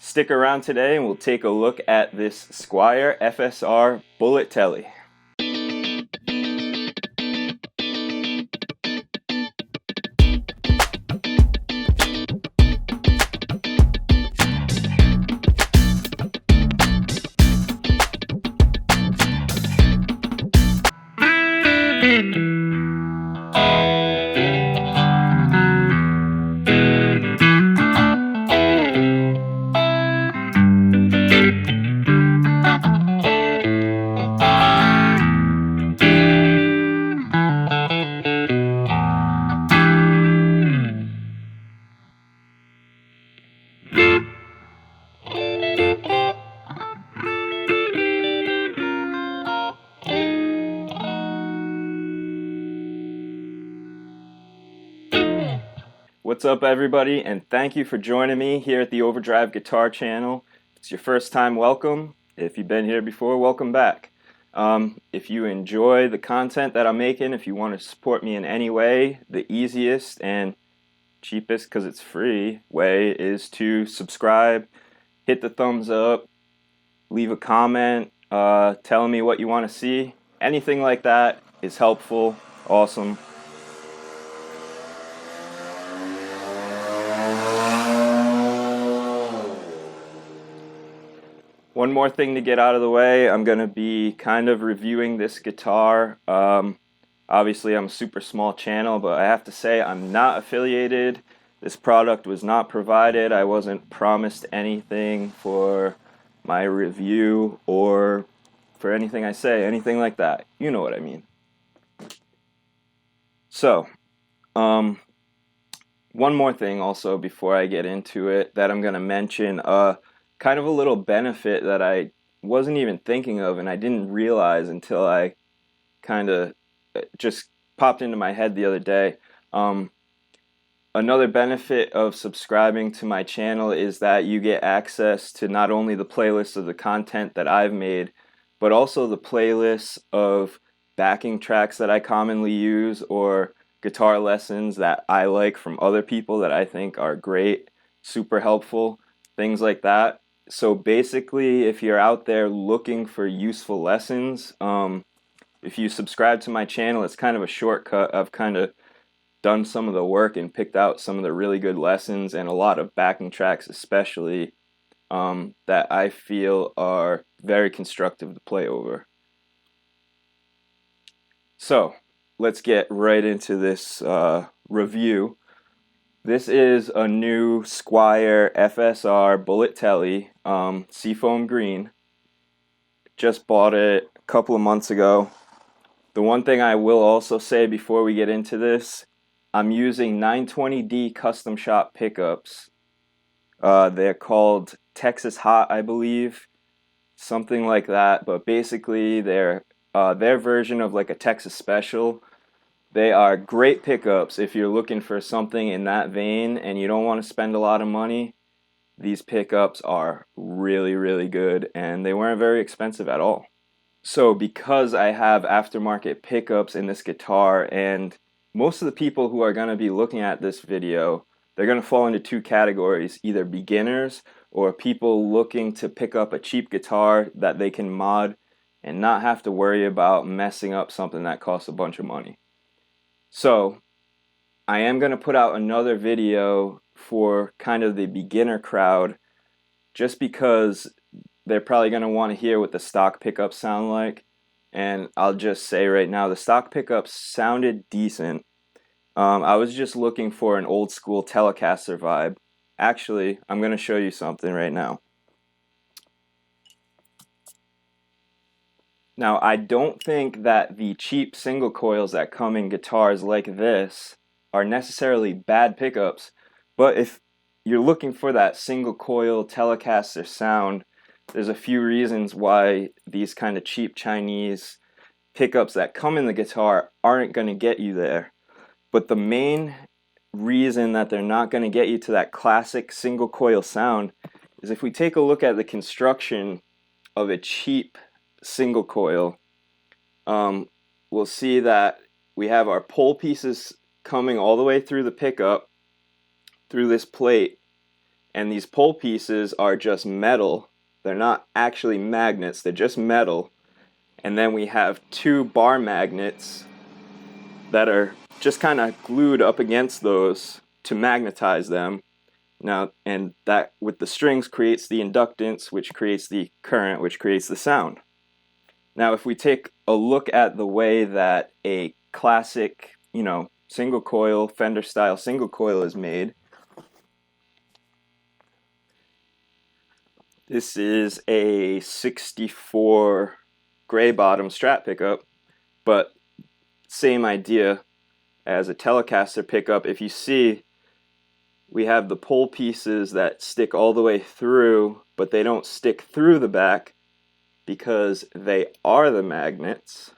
Stick around today and we'll take a look at this Squier FSR Bullet Tele. What's up, everybody, and thank you for joining me here at the Overdrive Guitar Channel. If it's your first time, welcome. If you've been here before, welcome back. If you enjoy the content that I'm making, if you want to support me in any way, the easiest and cheapest, because it's free, way is to subscribe, hit the thumbs up, leave a comment, telling me what you want to see. Anything like that is helpful, awesome. One more thing to get out of the way, I'm going to be kind of reviewing this guitar. Obviously I'm a super small channel, but I have to say I'm not affiliated. This product was not provided. I wasn't promised anything for my review or for anything I say, anything like that. You know what I mean. So, one more thing also before I get into it that I'm going to mention. Kind of a little benefit that I wasn't even thinking of and I didn't realize until I kind of just popped into my head the other day. Another benefit of subscribing to my channel is that you get access to not only the playlists of the content that I've made, but also the playlists of backing tracks that I commonly use or guitar lessons that I like from other people that I think are great, super helpful, things like that. So basically, if you're out there looking for useful lessons, if you subscribe to my channel, it's kind of a shortcut. I've kind of done some of the work and picked out some of the really good lessons and a lot of backing tracks especially that I feel are very constructive to play over. So let's get right into this review. This is a new Squier FSR Bullet Tele, Seafoam Green. Just bought it a couple of months ago. The one thing I will also say before we get into this, I'm using 920D custom shop pickups. They're called Texas Hot, I believe, something like that. But basically, they're their version of like a Texas Special. They are great pickups if you're looking for something in that vein and you don't want to spend a lot of money. These pickups are really, really good and they weren't very expensive at all. So because I have aftermarket pickups in this guitar, and most of the people who are going to be looking at this video, they're going to fall into two categories, either beginners or people looking to pick up a cheap guitar that they can mod and not have to worry about messing up something that costs a bunch of money. So I am going to put out another video for kind of the beginner crowd just because they're probably going to want to hear what the stock pickups sound like. And I'll just say right now, the stock pickups sounded decent. I was just looking for an old school Telecaster vibe. Actually, I'm going to show you something right now. Now, I don't think that the cheap single coils that come in guitars like this are necessarily bad pickups, but if you're looking for that single coil Telecaster sound, there's a few reasons why these kind of cheap Chinese pickups that come in the guitar aren't going to get you there. But the main reason that they're not going to get you to that classic single coil sound is if we take a look at the construction of a cheap single coil, we'll see that we have our pole pieces coming all the way through the pickup, through this plate, and these pole pieces are just metal. They're not actually magnets, they're just metal. And then we have two bar magnets that are just kind of glued up against those to magnetize them. Now, and that with the strings creates the inductance, which creates the current, which creates the sound. Now, if we take a look at the way that a classic, single coil, Fender style single coil is made, this is a 64 gray bottom Strat pickup, but same idea as a Telecaster pickup. If you see, we have the pole pieces that stick all the way through, but they don't stick through the back because they are the magnets,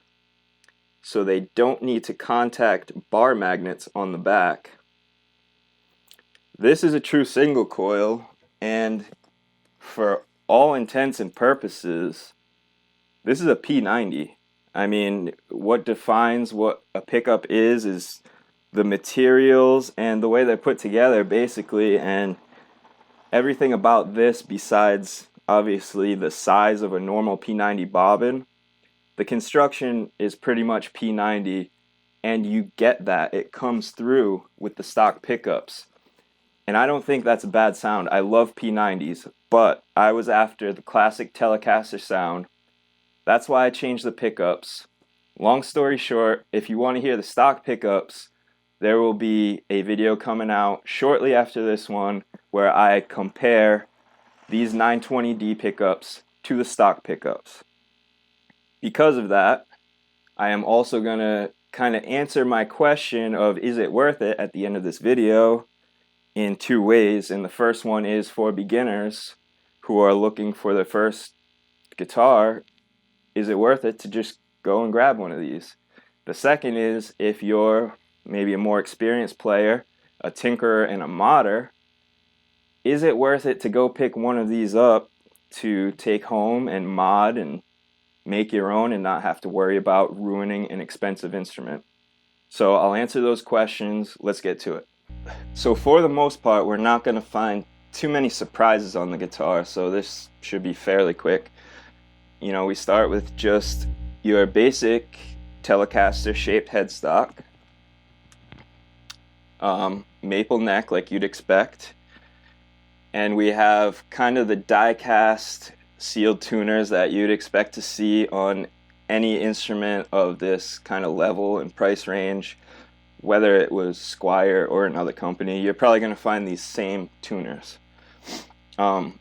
so they don't need to contact bar magnets on the back. This is a true single coil, and for all intents and purposes, this is a P90. I mean, what defines what a pickup is the materials and the way they're put together, basically, and everything about this besides obviously the size of a normal P90 bobbin. The construction is pretty much P90, and you get that. It comes through with the stock pickups. And I don't think that's a bad sound. I love P90s, but I was after the classic Telecaster sound. That's why I changed the pickups. Long story short, if you want to hear the stock pickups, there will be a video coming out shortly after this one where I compare these 920D pickups to the stock pickups. Because of that, I am also going to kind of answer my question of is it worth it at the end of this video in two ways. And the first one is for beginners who are looking for their first guitar. Is it worth it to just go and grab one of these? The second is if you're maybe a more experienced player, a tinkerer and a modder, is it worth it to go pick one of these up to take home and mod and make your own and not have to worry about ruining an expensive instrument? So I'll answer those questions. Let's get to it. So for the most part, we're not going to find too many surprises on the guitar, so this should be fairly quick. We start with just your basic Telecaster shaped headstock, maple neck like you'd expect, and we have kind of the die-cast sealed tuners that you'd expect to see on any instrument of this kind of level and price range. Whether it was Squier or another company, you're probably going to find these same tuners. Now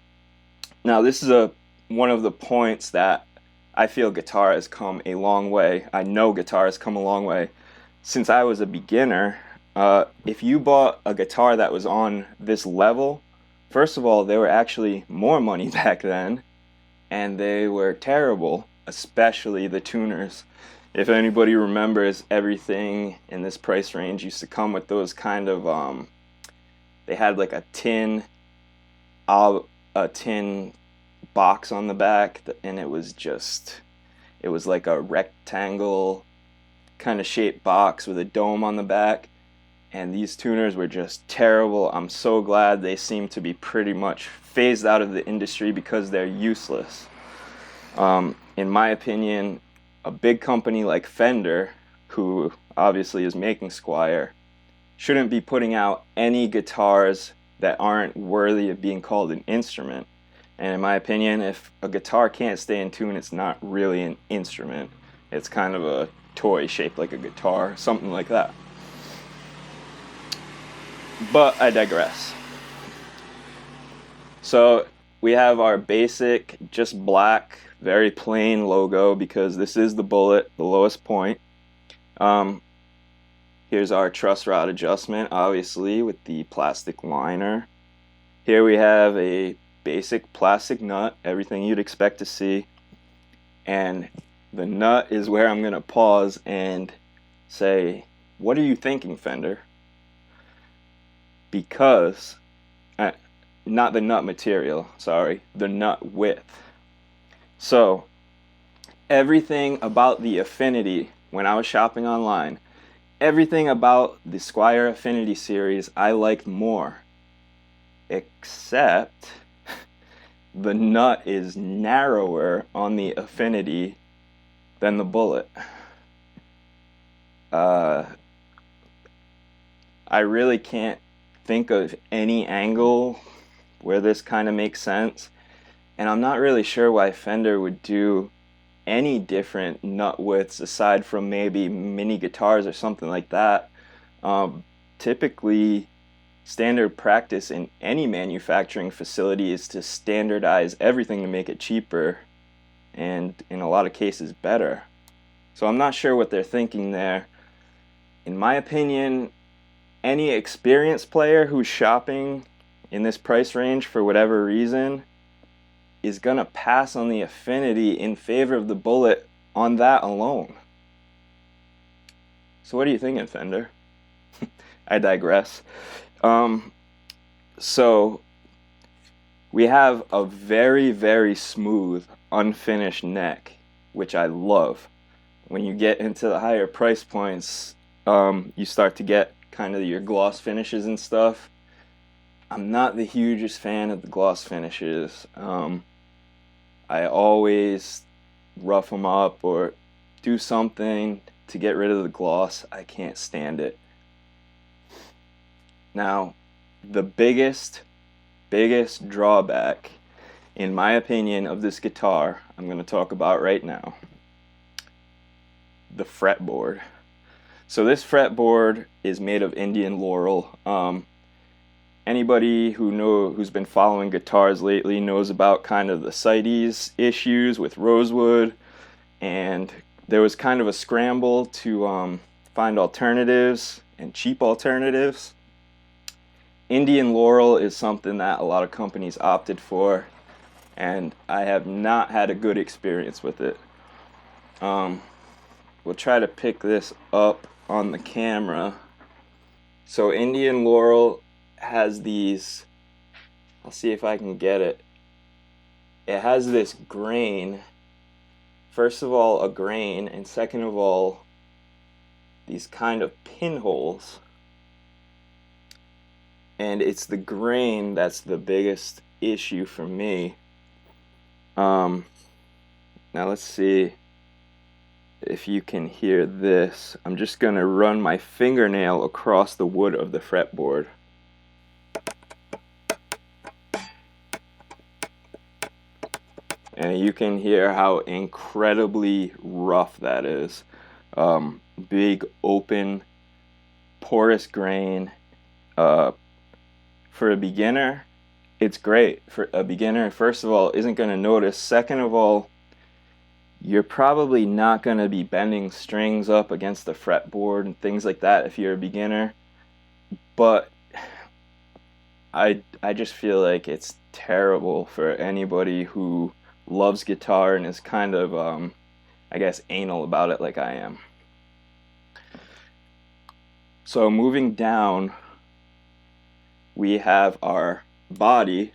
this is one of the points that I feel guitar has come a long way. I know guitar has come a long way. Since I was a beginner, if you bought a guitar that was on this level, first of all, they were actually more money back then, and they were terrible, especially the tuners. If anybody remembers, everything in this price range used to come with those kind of, they had like a tin box on the back, and it was like a rectangle kind of shaped box with a dome on the back, and these tuners were just terrible. I'm so glad they seem to be pretty much phased out of the industry because they're useless. In my opinion, a big company like Fender, who obviously is making Squier, shouldn't be putting out any guitars that aren't worthy of being called an instrument. And in my opinion, if a guitar can't stay in tune, it's not really an instrument. It's kind of a toy shaped like a guitar, something like that. But I digress. So we have our basic, just black, very plain logo because this is the Bullet, the lowest point. Here's our Truss Rod Adjustment, obviously, with the plastic liner. Here we have a basic plastic nut, everything you'd expect to see. And the nut is where I'm going to pause and say, what are you thinking, Fender? Because, not the nut material, sorry, the nut width. So, everything about the Affinity, when I was shopping online, everything about the Squier Affinity series I liked more. except the nut is narrower on the affinity than the bullet. I really can't think of any angle where this kind of makes sense, and I'm not really sure why Fender would do any different nut widths aside from maybe mini guitars or something like that. Typically, standard practice in any manufacturing facility is to standardize everything to make it cheaper and in a lot of cases better. So I'm not sure what they're thinking there. In my opinion, any experienced player who's shopping in this price range for whatever reason is gonna pass on the affinity in favor of the bullet on that alone. So what are you thinking, Fender? I digress. So we have a very, very smooth, unfinished neck, which I love. When you get into the higher price points, you start to get kind of your gloss finishes and stuff. I'm not the hugest fan of the gloss finishes. I always rough them up or do something to get rid of the gloss. I can't stand it. Now, the biggest drawback, in my opinion, of this guitar, I'm going to talk about right now. The fretboard. So this fretboard is made of Indian laurel. Anybody who's been following guitars lately knows about kind of the CITES issues with rosewood, and there was kind of a scramble to find alternatives and cheap alternatives. Indian laurel is something that a lot of companies opted for, and I have not had a good experience with it. We'll try to pick this up on the camera. So Indian laurel has these, I'll see if I can get it. It has this grain. First of all, a grain, and second of all, these kind of pinholes. And it's the grain that's the biggest issue for me. Now let's see if you can hear this. I'm just going to run my fingernail across the wood of the fretboard. And you can hear how incredibly rough that is. Big, open, porous grain. For a beginner, it's great. For a beginner, first of all, isn't going to notice. Second of all, you're probably not going to be bending strings up against the fretboard and things like that if you're a beginner. But I just feel like it's terrible for anybody who loves guitar and is kind of, I guess, anal about it like I am. So moving down, we have our body.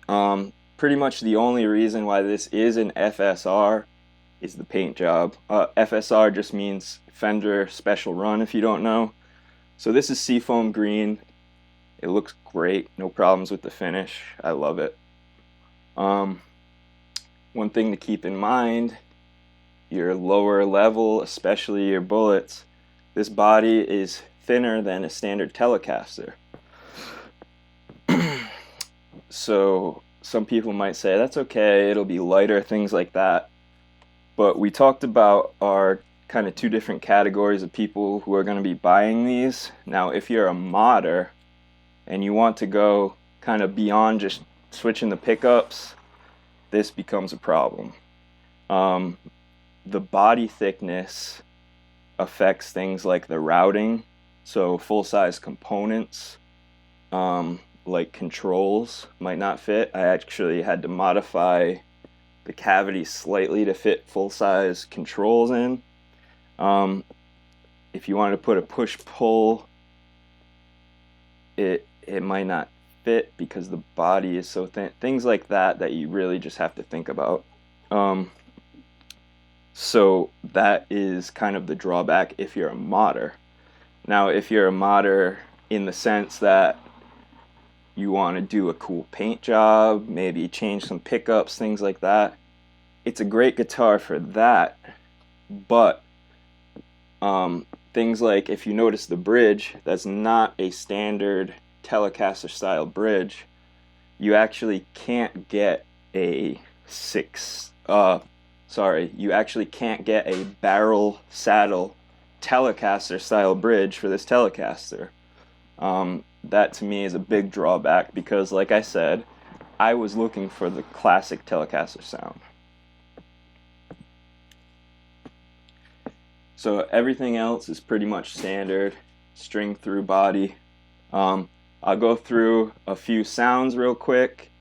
Pretty much the only reason why this is an FSR is the paint job. FSR just means Fender Special Run, if you don't know. So this is seafoam green. It looks great, no problems with the finish. I love it. One thing to keep in mind, your lower level, especially your bullets, this body is thinner than a standard Telecaster. So some people might say that's okay, it'll be lighter, things like that. But we talked about our kind of two different categories of people who are going to be buying these. Now, if you're a modder and you want to go kind of beyond just switching the pickups, this becomes a problem. The body thickness affects things like the routing. So full-size components, like controls, might not fit. I actually had to modify the cavity slightly to fit full-size controls in. If you wanted to put a push-pull, it might not fit because the body is so thin. Things like that you really just have to think about. So that is kind of the drawback if you're a modder. Now, if you're a modder in the sense that you want to do a cool paint job, maybe change some pickups, things like that, it's a great guitar for that. But things like, if you notice the bridge, that's not a standard Telecaster style bridge. You actually can't get a you actually can't get a barrel saddle Telecaster style bridge for this Telecaster. That to me is a big drawback because, like I said, I was looking for the classic Telecaster sound. So everything else is pretty much standard, string through body. I'll go through a few sounds real quick.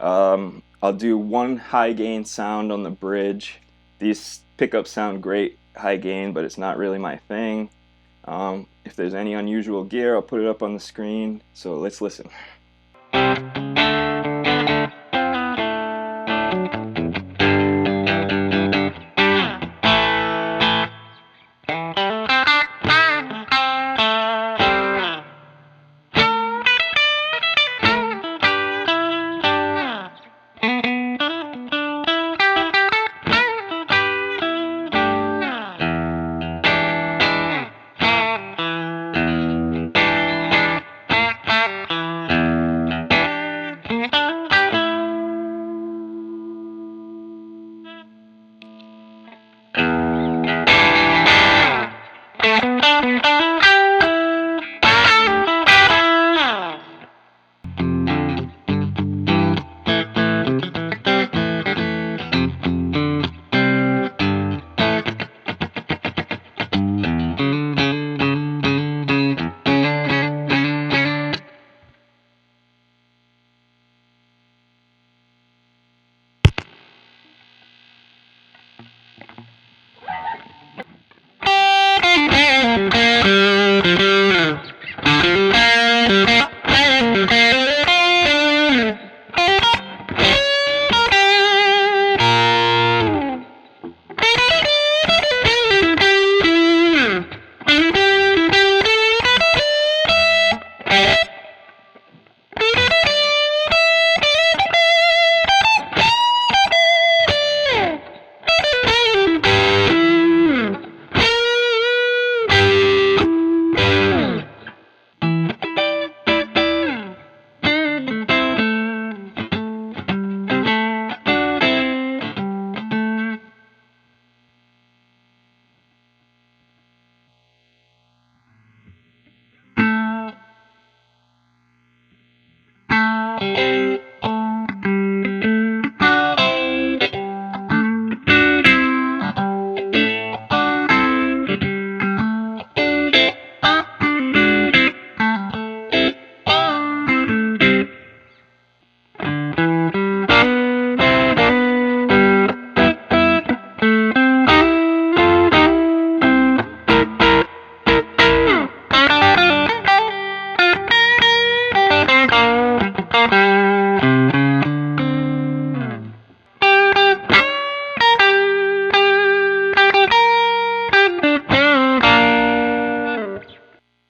I'll do one high gain sound on the bridge. These pickups sound great high gain, but it's not really my thing. If there's any unusual gear, I'll put it up on the screen. So let's listen.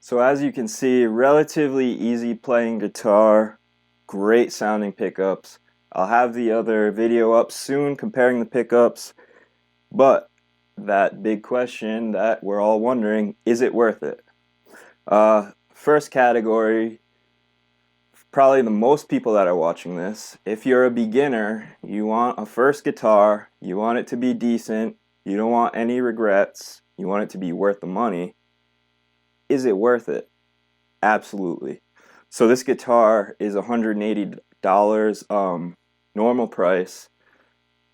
So as you can see, relatively easy playing guitar, great sounding pickups. I'll have the other video up soon comparing the pickups, but that big question that we're all wondering, is it worth it? First category, probably the most people that are watching this, if you're a beginner, you want a first guitar, you want it to be decent, you don't want any regrets, you want it to be worth the money. Is it worth it? Absolutely. So this guitar is $180 normal price.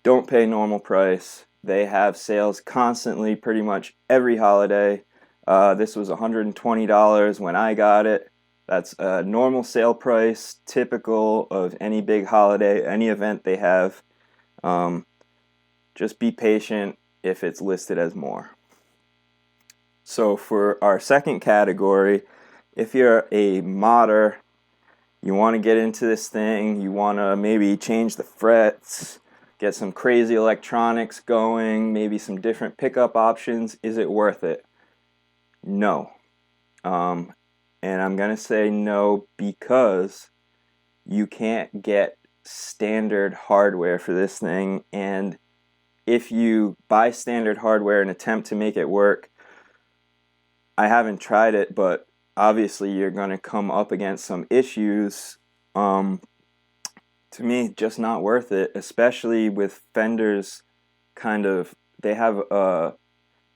Don't pay normal price. They have sales constantly, pretty much every holiday. This was $120 when I got it. That's a normal sale price, typical of any big holiday, any event they have. Just be patient if it's listed as more. So for our second category, if you're a modder, you want to get into this thing, you want to maybe change the frets, get some crazy electronics going, maybe some different pickup options, is it worth it? No. And I'm going to say no because you can't get standard hardware for this thing, and if you buy standard hardware and attempt to make it work, I haven't tried it, but obviously you're going to come up against some issues. To me, just not worth it, especially with Fender's they have a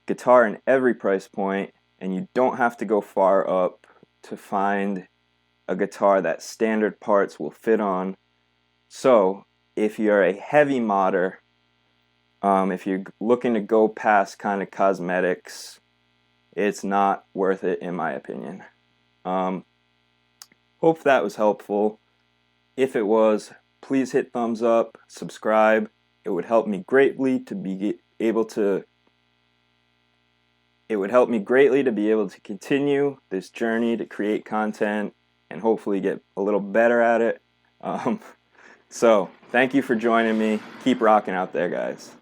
guitar in every price point, and you don't have to go far up to find a guitar that standard parts will fit on. So if you're a heavy modder, if you're looking to go past kind of cosmetics, it's not worth it in my opinion. Hope that was helpful. If it was, please hit thumbs up, subscribe. It would help me greatly to be able to continue this journey to create content and hopefully get a little better at it. So thank you for joining me. Keep rocking out there, guys.